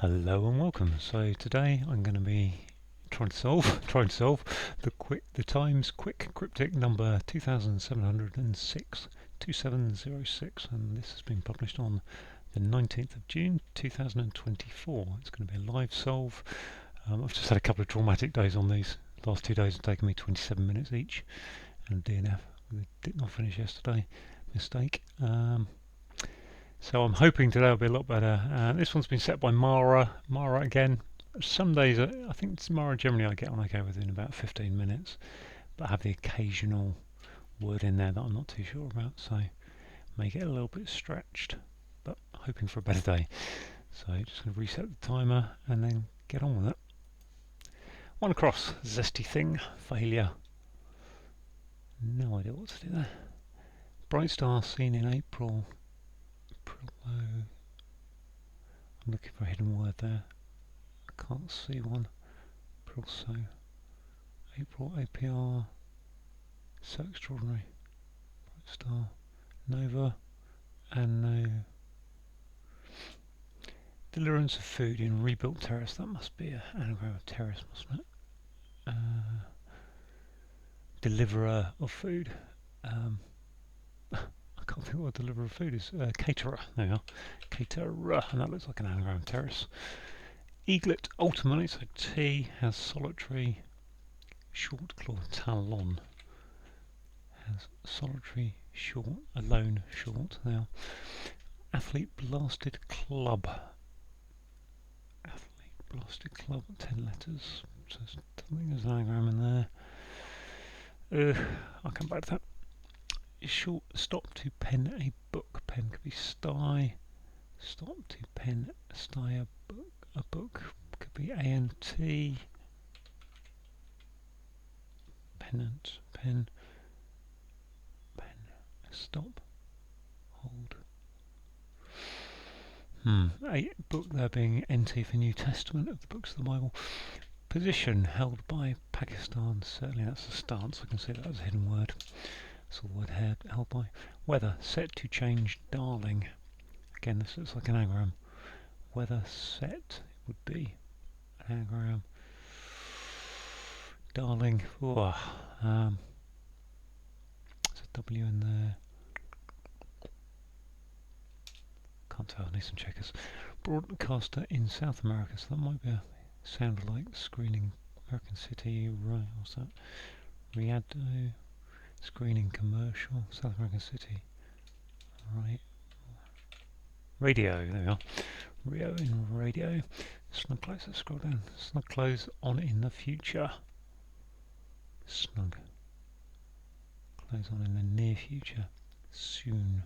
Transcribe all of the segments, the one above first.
Hello and welcome. So today I'm going to be trying to solve the Times Quick Cryptic number 2706 2706, and this has been published on the 19th of June 2024. It's going to be a live solve. I've just had a couple of traumatic days on these. The last 2 days have taken me 27 minutes each, and DNF we did not finish yesterday. Mistake. So I'm hoping today will be a lot better. This one's been set by Mara. Mara again. Some days, I think it's Mara generally I get on okay within about 15 minutes, but I have the occasional word in there that I'm not too sure about, so may get a little bit stretched, but hoping for a better day. So just going to reset the timer and then get on with it. One across, zesty thing, failure. No idea what to do there. Bright star seen in April. I'm looking for a hidden word there. I can't see one. Prilso. April APR. So extraordinary. Bright star. Nova. And no. Deliverance of food in rebuilt terrace. That must be an anagram of terrace, mustn't it? Deliverer of food. I can't think what a deliverer of food is. Caterer. There we are. Caterer. And that looks like an anagram of terrace. Eaglet ultimately, so T has solitary, short claw talon. Has solitary, short, alone, short. Now, athlete blasted club. Athlete blasted club, 10 letters. So I think there's an anagram in there. I'll come back to that. Short stop to pen a book. Pen could be sty. Stop to pen sty a book. A book could be ANT. Pennant. Pen. Stop. Hold. A book there being NT for New Testament of the books of the Bible. Position held by Pakistan. Certainly that's a stance. I can see that as a hidden word. That's the word held by. Weather set to change. Darling. Again, this looks like an anagram. Weather set would be an anagram. Darling. There's a W in there. Can't tell, I need some checkers. Broadcaster in South America, so that might be a sound like screening American City, right, what's that? Riado, screening commercial, South American City, right. Radio, there we are. Rio in radio. Snug clothes, let's scroll down. Snug clothes on in the future. Snug. Clothes on in the near future. Soon.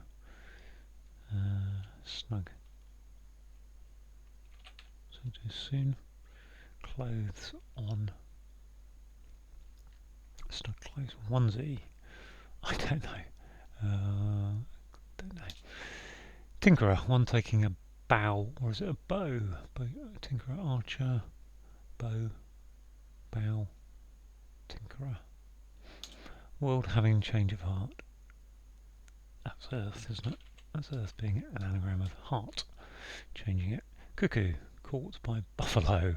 Snug. So do soon. Clothes on. Snug clothes. Onesie. I don't know. Tinkerer. One taking a bow, or is it a bow? Tinkerer, archer, bow, bow, tinkerer. World having change of heart. That's Earth, isn't it? That's Earth being an anagram of heart. Changing it. Cuckoo, caught by buffalo.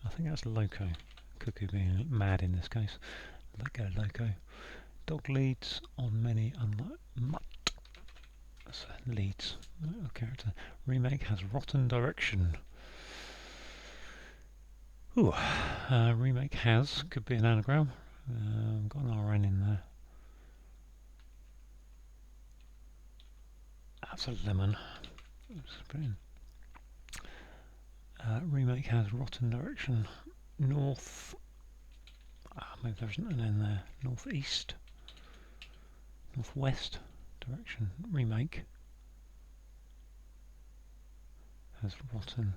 I think that's loco. Cuckoo being mad in this case. Let go loco. Dog leads on many unlike mutt. Leads. Oh, character. Remake has rotten direction. Ooh. Remake has could be an anagram. Got an RN in there. That's a lemon. Remake has rotten direction. North. Maybe there isn't an N there. Northeast. Northwest direction. Remake has rotten.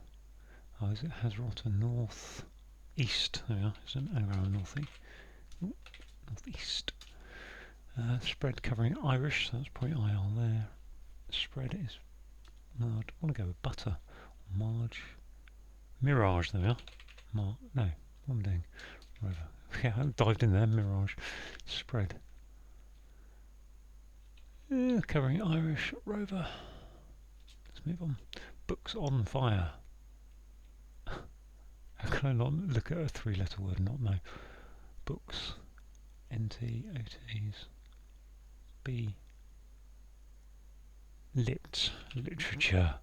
Oh, is it has rotten northeast? There we are. It's an anagram of northeast. Spread covering Irish, so that's probably IR there. Spread is. No, I want to go with butter. Marge. Mirage, there we are. No, what am I doing? Rover. Yeah, I dived in there. Mirage. Spread. Covering Irish. Rover. Let's move on. Book books on fire. How can I not look at a three-letter word and not know? Books, N-T-O-T's, B, literature.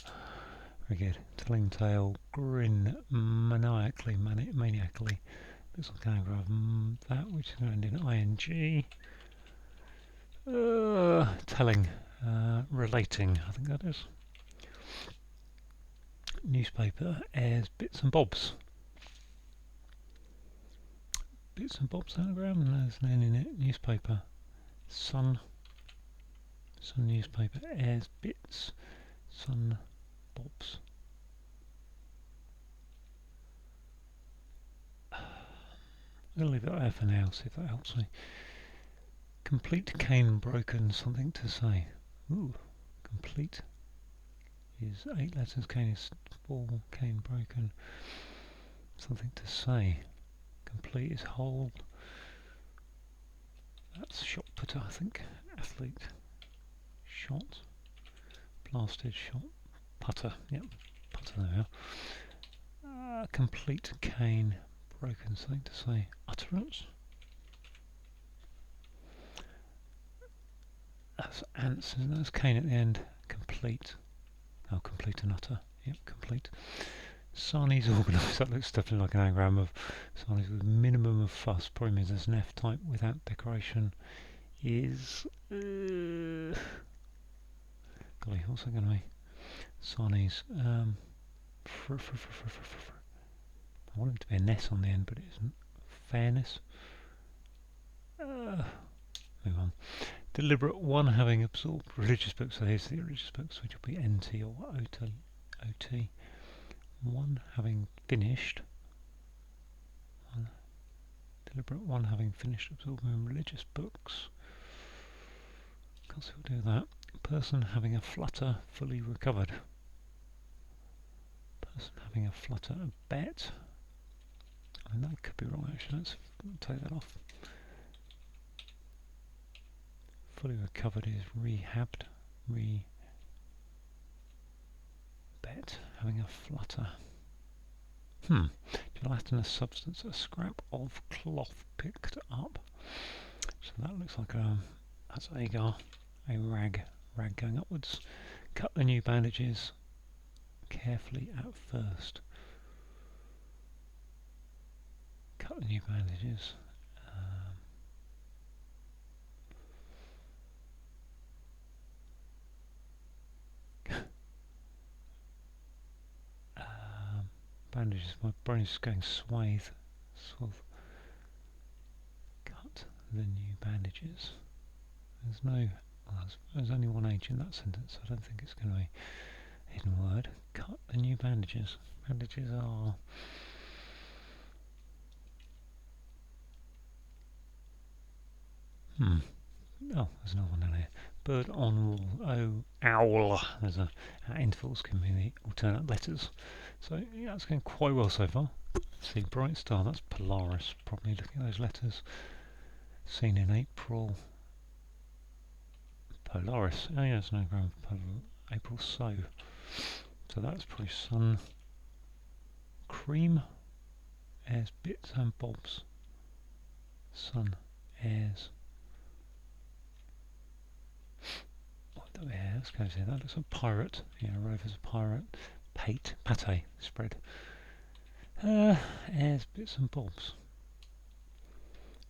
Very good. Telling tale, grin, maniacally. Looks like an anagram. That which is going to end in ing. Telling, relating, I think that is. Newspaper, airs, bits and bobs. Bits and bobs anagram, and there's an N in it. Newspaper, sun newspaper, airs, bits, sun, bobs. I'm going to leave that there for now, see if that helps me. Complete, cane, broken, something to say. Ooh, complete is 8 letters, cane is 4, cane, broken, something to say. Complete is whole. That's shot putter, I think. Athlete, shot, blasted, shot, putter. Yep, putter there we are. Complete, cane, broken, something to say. Utterance. That's ants, isn't it? That's cane at the end. Complete. Oh, complete and utter. Yep, complete. Sarni's organised. That looks definitely like an anagram of Sarni's with minimum of fuss. Probably means there's an F type without decoration. Is. Golly, what's that going to be? Sarni's. I want it to be a ness on the end, but it isn't. Fairness. Move on. Deliberate one having absorbed religious books. So here's the religious books, which will be NT or OT. One having finished. Deliberate one having finished absorbing religious books. Can't see what to do with that. Person having a flutter, fully recovered. Person having a flutter, a bet. I mean, that could be wrong actually. Let's take that off. Fully recovered is rehabbed. Bet having a flutter. Gelatinous substance, a scrap of cloth picked up. So that looks like that's agar, a rag going upwards. Cut the new bandages carefully at first. Cut the new bandages. Bandages, my brain is going swathe. Cut the new bandages. There's only one H in that sentence, so I don't think it's going to be a hidden word. Cut the new bandages. Bandages are... Oh, there's another one down here. Bird on wall. Oh, owl. There's at intervals can be the alternate letters. So yeah, that's going quite well so far. Let's see, bright star, that's Polaris. Probably looking at those letters. Seen in April. Polaris. Oh yeah, it's an anagram of April so. So that's probably sun. Cream. Airs, bits and bobs. Sun. Airs. Let's go see that. Looks like pirate. Yeah, Rover's a pirate. Pate, spread. Airs, bits and bobs.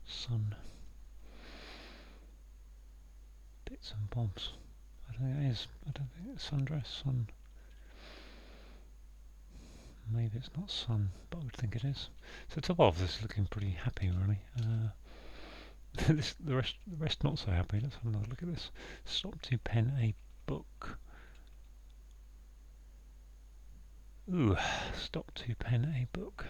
Sun. Bits and bobs. I don't think it is. I don't think it's sundress. Sun. Maybe it's not sun, but I would think it is. So top off, this is looking pretty happy, really. The rest not so happy. Let's have another look at this. Stop to pen a book. Ooh, stop to pen a book.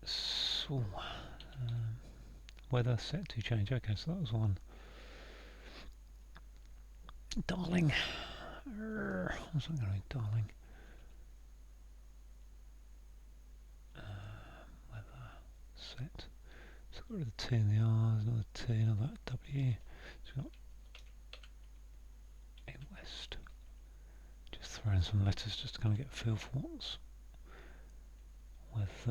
So, weather set to change. Okay, so that was one. Darling. What's that going to be, darling? Weather set. So rid of the T and the R, there's another T, another W. So we've got in west. Just throw in some letters just to kind of get a feel for what's with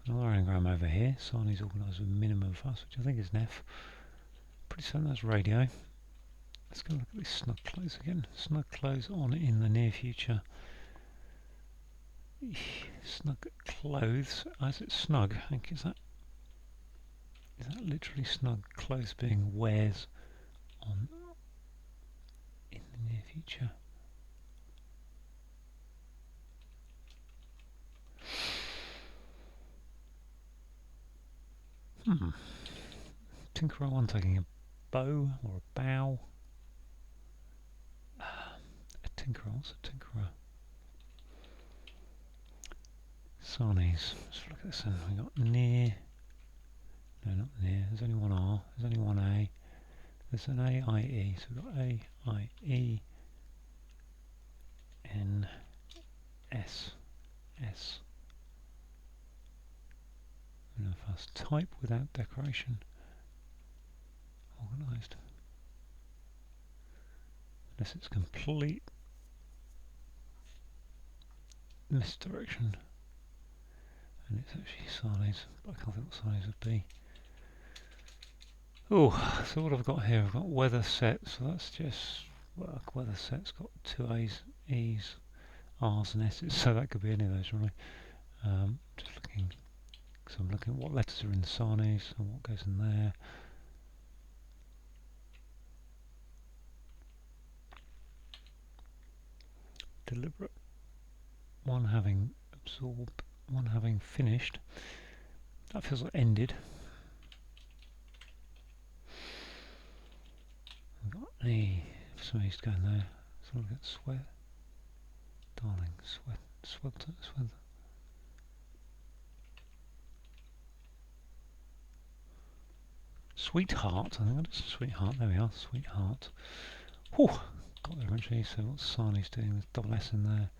Another anagram over here. Sarni's organised with minimum fuss, which I think is an F. Pretty certain that's radio. Let's go look at these snug clothes again. Snug clothes on in the near future. Snug clothes. Is it snug? I think is that literally snug clothes being wears on in the near future? Tinkerer one taking a bow or a bow. A tinkerer, what's a tinkerer? Sarni's. Let's look at this one. We got near. No, not near. There's only one R. There's only one A. There's an A, I, E. So we've got A, I, E, N, S, S. Minimum fuss. Type without decoration. Organised. Unless it's complete misdirection. And it's actually Sarni's, but I can't think what Sarni's would be. Oh, so what have I got here? I've got weather set, so that's just work. Weather set's got two A's, E's, R's and S's, so that could be any of those really. Just looking, because I'm looking at what letters are in Sarni's and what goes in there. Deliberate. One having absorbed, one having finished. That feels like ended. We've got any somebody's going there. So we'll get sweat. Darling, sweat, swelter, swelter. Sweetheart, I think that is sweetheart. There we are, sweetheart. Whew, got there eventually. So what's Sarni's doing? There's double S in there.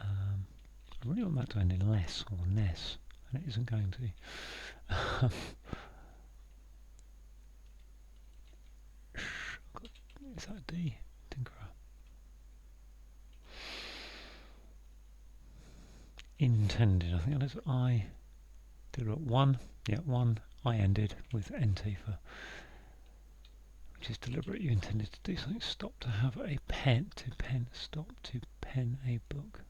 I really want that to end in less or ness, and it isn't going to. Is that a D? Tinkerer. Intended, I think that is I. Did it one, yeah, one. I ended with NT for, which is deliberate. You intended to do something. Stop to have a pen, to pen, stop to pen a book.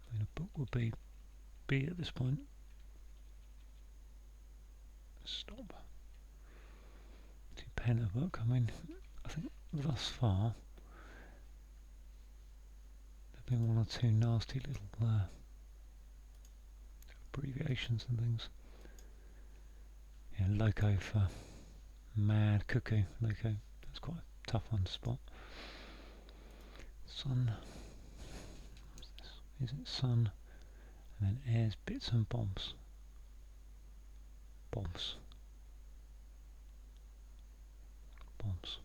I mean, a book would be B at this point. Stop. To pen a book. I mean, I think thus far there've been one or two nasty little abbreviations and things. Yeah, loco for mad, cuckoo, loco. That's quite a tough one to spot. Sun. What's this? Is it sun? And then airs, bits and bobs. Bobs. Bobs.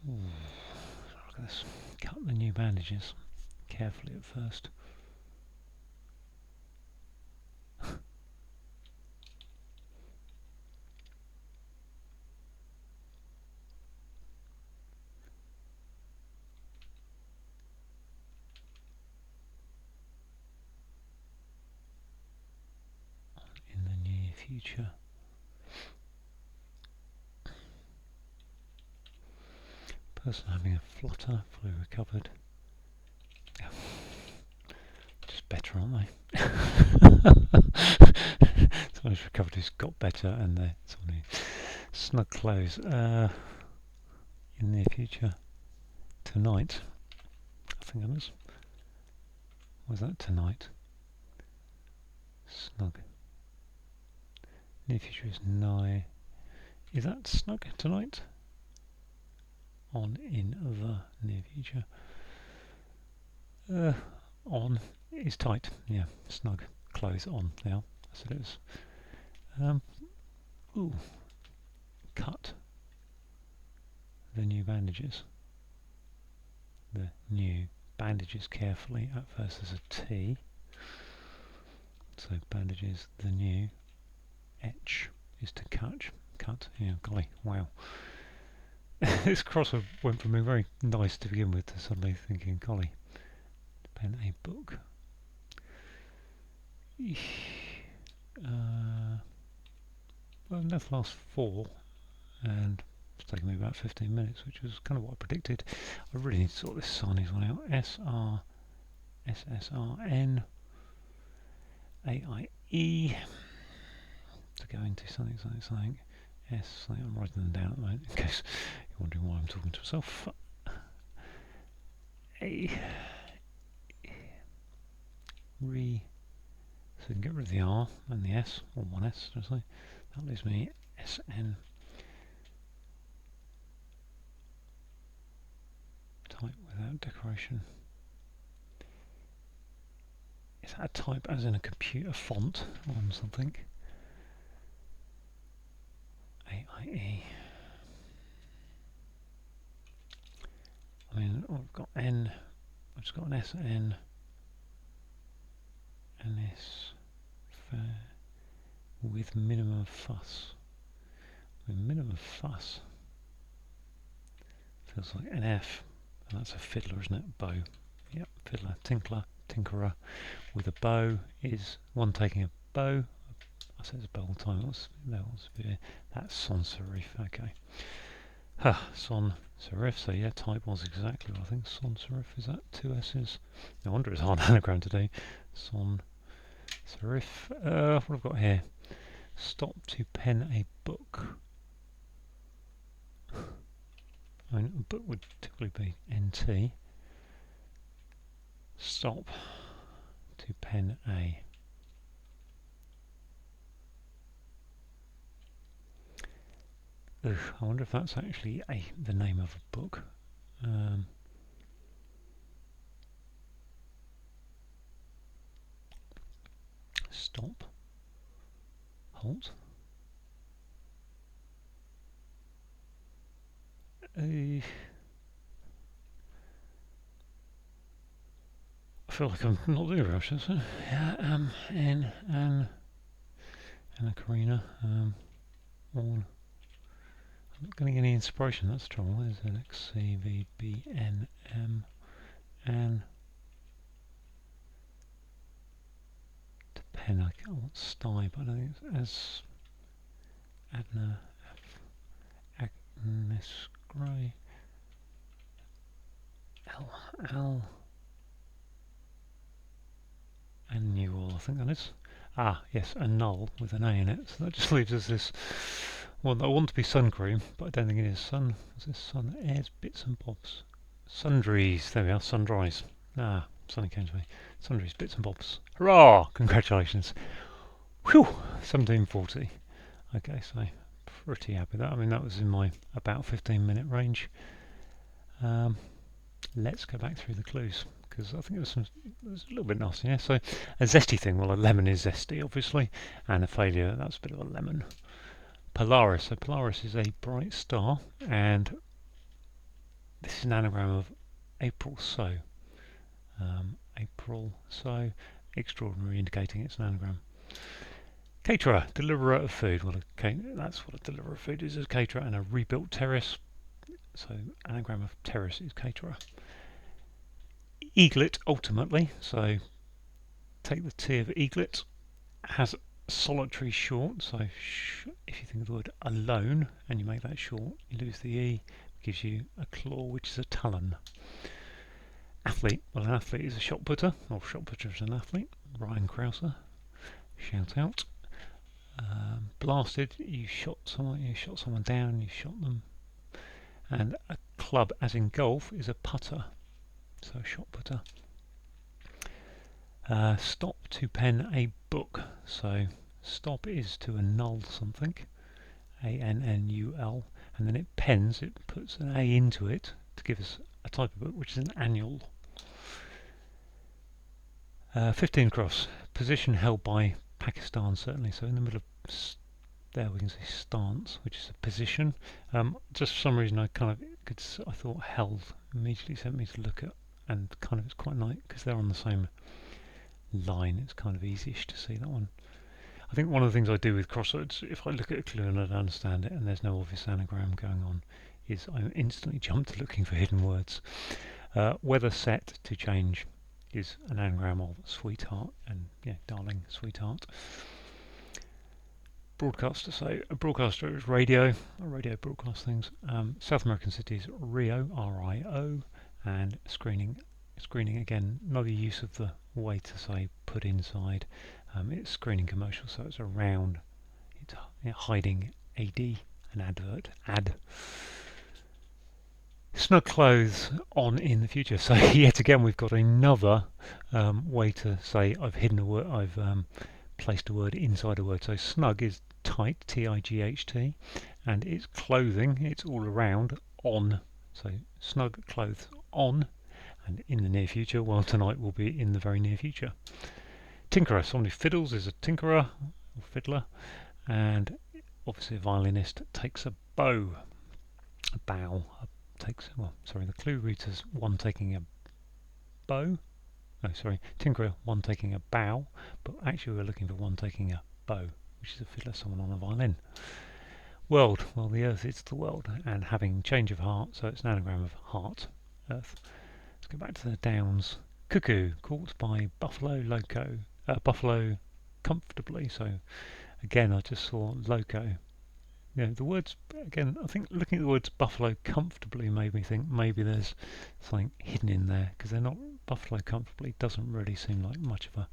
Ooh. Look at this. Cut the new bandages carefully at first. In the near future. Person having a flutter, fully recovered. Just better, aren't they? Someone who's recovered who's got better, and someone who snug clothes. In the near future. Tonight. I think that is. Was that tonight? Snug. Near future is nigh. Is that snug tonight? On in the near future. On is tight. Yeah, snug. clothes on now. As it is. Ooh, cut the new bandages. The new bandages carefully. At first there's a T. So bandages, the new. Etch is to cut. Cut. Yeah, golly, wow. This crossword went from being very nice to begin with to suddenly thinking, golly, pen a book. Well, that's the last 4, and it's taken me about 15 minutes, which was kind of what I predicted. I really need to sort this Sarnies one out. SSRN AIE to go into something. Something. I'm writing them down at the moment in case you're wondering why I'm talking to myself. So we can get rid of the R and the S, or one S, should I say. That leaves me SN. Type without decoration. Is that a type as in a computer font on something? AIE. I mean, I've got N, I've just got an SN, and this with minimum fuss. With minimum fuss. Feels like an F, and that's a fiddler, isn't it? Bow. Yep, fiddler, tinkler, tinkerer. With a bow is one taking a bow. I say it's a bow all the time. That's sans serif. Okay. Sans serif. So yeah, type was exactly what I think. Sans serif, is that 2 S's? No wonder it's hard anagram to do. Sans serif. What have I got here? Stop to pen a book. I mean, a book would typically be NT. Stop to pen a. Ugh, I wonder if that's actually the name of a book. Stop. Halt. I feel like I'm not doing very much. Yeah, Anna Karina. On. I'm not getting any inspiration. That's the trouble. There's an XCVBNM and to pen. I want sty, but I don't think it's as Adna Agnes Gray. L annual, I think that is. Ah, yes, a null with an A in it. So that just leaves us this one that I want to be sun cream, but I don't think it is. Sun, what's this? Sun, airs, bits and bobs. Sundries, there we are, sundries. Ah, something came to me. Sundries, bits and bobs. Hurrah! Congratulations. Whew! 1740. Okay, so pretty happy with that. I mean, that was in my about 15-minute range. Let's go back through the clues, because I think there's a little bit nasty. Yeah, so a zesty thing, well, a lemon is zesty, obviously, and a failure, that's a bit of a lemon. Polaris, so Polaris is a bright star, and this is an anagram of April so. April so, extraordinary, indicating it's an anagram. Caterer, deliverer of food. Well, that's what a deliverer of food is, a caterer, and a rebuilt terrace. So anagram of terrace is caterer. Eaglet, ultimately, so take the T of eaglet, has solitary short, so if you think of the word alone and you make that short, you lose the E, gives you a claw, which is a talon. Athlete, well, an athlete is a shot putter, or shot putter is an athlete. Ryan Krauser, shout out. Blasted, you shot someone down, you shot them. And a club, as in golf, is a putter, so a shot putter. Stop to pen a book, so stop is to annul something, ANNUL, and then it pens, it puts an A into it to give us a type of book, which is an annual. 15 across. Position held by Pakistan, certainly. So in the middle of there we can see stance, which is a position. Just for some reason I I thought held immediately sent me to look at, and kind of it's quite nice because they're on the same line. It's kind of easy-ish to see that one. I think one of the things I do with crosswords, if I look at a clue and I don't understand it and there's no obvious anagram going on, is I instantly jump to looking for hidden words. Weather set to change is an anagram of sweetheart, and yeah, darling, sweetheart. Broadcaster, so a broadcaster is radio broadcasts things. South American cities, Rio, R-I-O, and screening again, another use of the way to say put inside. It's screening commercial, so it's around, it's hiding AD, an advert, ad. Snug clothes on in the future. So yet again we've got another way to say I've hidden a word, I've placed a word inside a word. So snug is tight, T-I-G-H-T, and it's clothing, it's all around, on. So snug clothes on, and in the near future, well, tonight will be in the very near future. Tinkerer, someone who fiddles is a tinkerer, or fiddler, and obviously a violinist takes a bow, a bow, the clue reads as one taking a bow. No, sorry, tinkerer, one taking a bow, but actually we're looking for one taking a bow, which is a fiddler, someone on a violin. World, well, the earth is the world, and having change of heart, so it's an anagram of heart, earth. Let's go back to the downs. Cuckoo, caught by buffalo loco, buffalo comfortably, so again I just saw loco. You know, the words, again, I think looking at the words buffalo comfortably made me think maybe there's something hidden in there, because they're not, buffalo comfortably doesn't really seem like much of a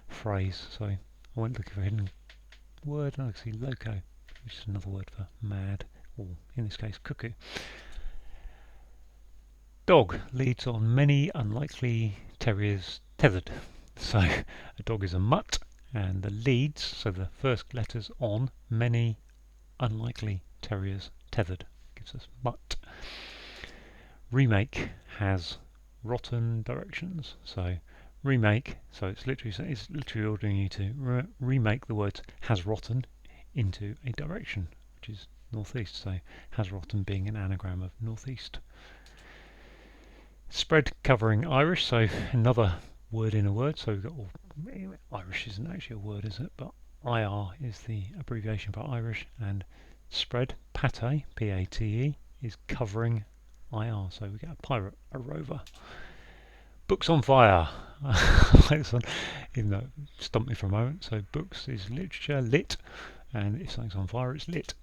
phrase, so I went looking for a hidden word, and I see loco, which is another word for mad, or in this case cuckoo. Dog leads on many unlikely terriers tethered. So a dog is a mutt, and the leads, so the first letters on many unlikely terriers tethered, gives us mutt. Remake has rotten directions. So remake, so it's literally ordering you to remake the words has rotten into a direction, which is northeast. So has rotten being an anagram of northeast. Spread covering Irish, so another word in a word. So we've got, Irish isn't actually a word, is it? But IR is the abbreviation for Irish, and spread, pate, P-A-T-E, is covering IR. So we get a pirate, a rover. Books on fire. This one, even though it stumped me for a moment. So books is literature, lit, and if something's on fire, it's lit.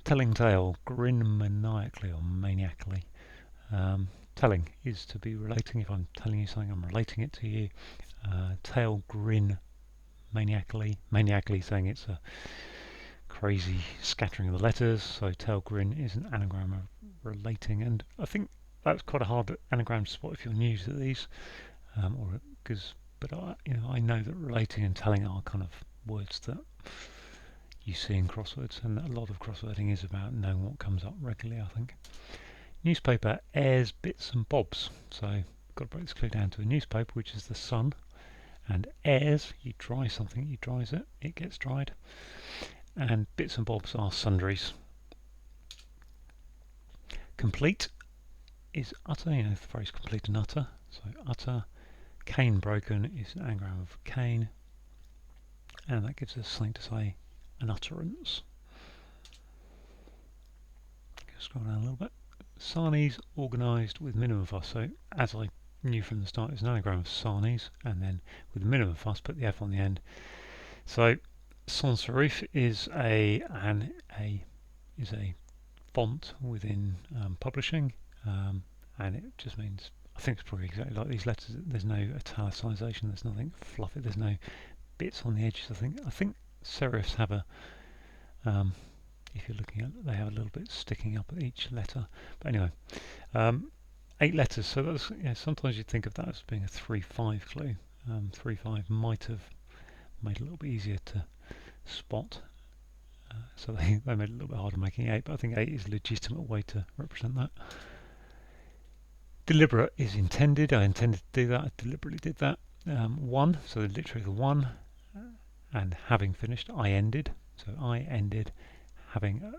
Telling tale, grin maniacally or maniacally. Telling is to be relating. If I'm telling you something, I'm relating it to you. Tail, grin, maniacally saying it's a crazy scattering of the letters. So tail, grin is an anagram of relating, and I think that's quite a hard anagram to spot if you're new to these, but I know that relating and telling are kind of words that you see in crosswords, and a lot of crosswording is about knowing what comes up regularly, I think. Newspaper airs bits and bobs, so got to break this clue down to a newspaper, which is the Sun, and airs, you dry something, you dries it, it gets dried, and bits and bobs are sundries. Complete is utter, you know the phrase complete and utter, so utter. Cane broken is an anagram of cane, and that gives us something to say, an utterance. Scroll down a little bit. Sarnies organised with minimum fuss. So as I knew from the start, it's an anagram of Sarnies, and then with minimum fuss, put the F on the end. So sans serif is a font within publishing, and it just means, I think it's probably exactly like these letters. There's no italicisation. There's nothing fluffy. There's no bits on the edges. I think serifs have a if you're looking at it, they have a little bit sticking up at each letter. But anyway, 8 letters. So that's, sometimes you'd think of that as being a 3-5 clue. 3-5 might have made it a little bit easier to spot. So they made it a little bit harder making 8, but I think 8 is a legitimate way to represent that. Deliberate is intended. I intended to do that. I deliberately did that. One, so literally the one, and having finished, I ended. So I ended having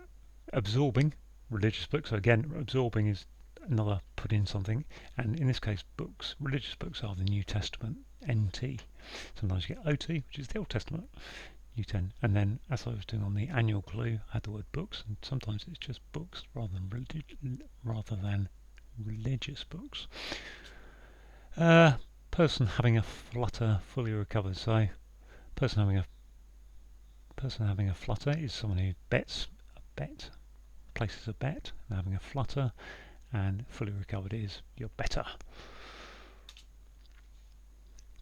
absorbing religious books. So again, absorbing is another put in something, and in this case, books. Religious books are the New Testament, NT. Sometimes you get OT, which is the Old Testament, U10. And then, as I was doing on the annual clue, I had the word books, and sometimes it's just books rather than religious books. Person having a flutter fully recovered. So, person having a flutter is someone who bets a bet, places a bet, and having a flutter, and fully recovered is you're better.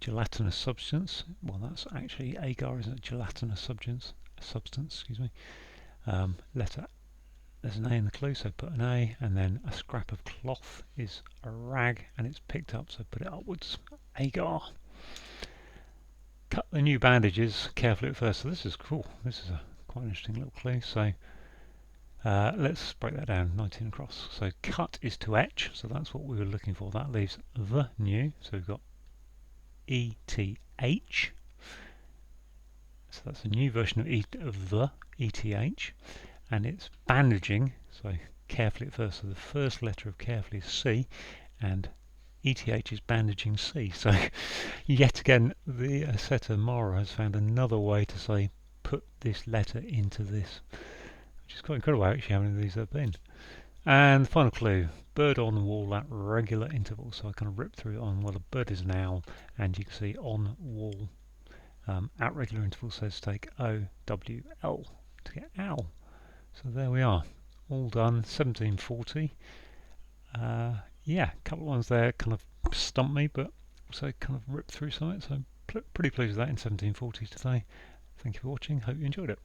Gelatinous substance. Well, that's actually agar, isn't it? Gelatinous substance. Excuse me. Letter. There's an A in the clue, so put an A, and then a scrap of cloth is a rag, and it's picked up, so put it upwards. Agar. Cut the new bandages carefully at first. So this is cool. This is a quite an interesting little clue. So let's break that down. 19 across. So cut is to etch. So that's what we were looking for. That leaves the new. So we've got ETH. So that's a new version of the ETH, and it's bandaging. So carefully at first. So the first letter of carefully is C, and ETH is bandaging C. So yet again, the setter Mara has found another way to say put this letter into this, which is quite incredible actually how many of these there have been. And the final clue, bird on the wall at regular intervals. So I kind of ripped through it on, well, the bird is an owl, and you can see on wall at regular intervals says take OWL to get owl. So there we are, all done. 1740. Yeah, a couple of ones there kind of stumped me, but also kind of ripped through some of it, so pretty pleased with that in 1740 today. Thank you for watching, hope you enjoyed it.